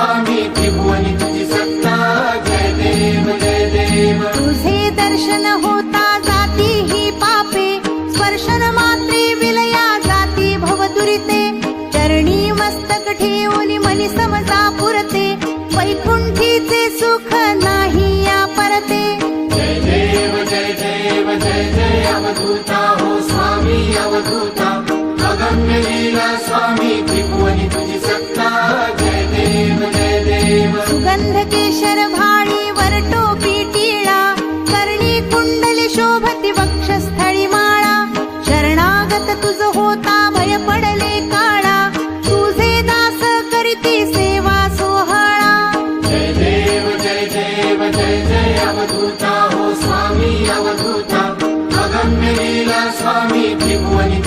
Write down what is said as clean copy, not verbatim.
स्वामी त्रिभुवनी तुझी सत्ता जय देव जय देव तुझे दर्शन होता जाती ही पापे स्पर्शन मात्रे विलया जाती भवदुरिते चरणी मस्तक ठेवली मनी समजा पुरते वैकुंठीचे सुख नाही या परते जय देव जय देव जय जय अवधूता हो स्वामी अवधूता अगम्य लीला स्वामी त्रिभुवनी तुझी सत्ता जय देव जय देव सुगंध केशर भाळी वरटोपी टिळा कर्णी कुंडली शोभती वक्षस्थळी माळा शरणागत तुझ होता भय पडले काळा तुझे दास करीती सेवा सोहळा जय देव जय देव जय जय अवधूता हो स्वामी अवधूता अगम्य लीला स्वामी त्रिभुवनी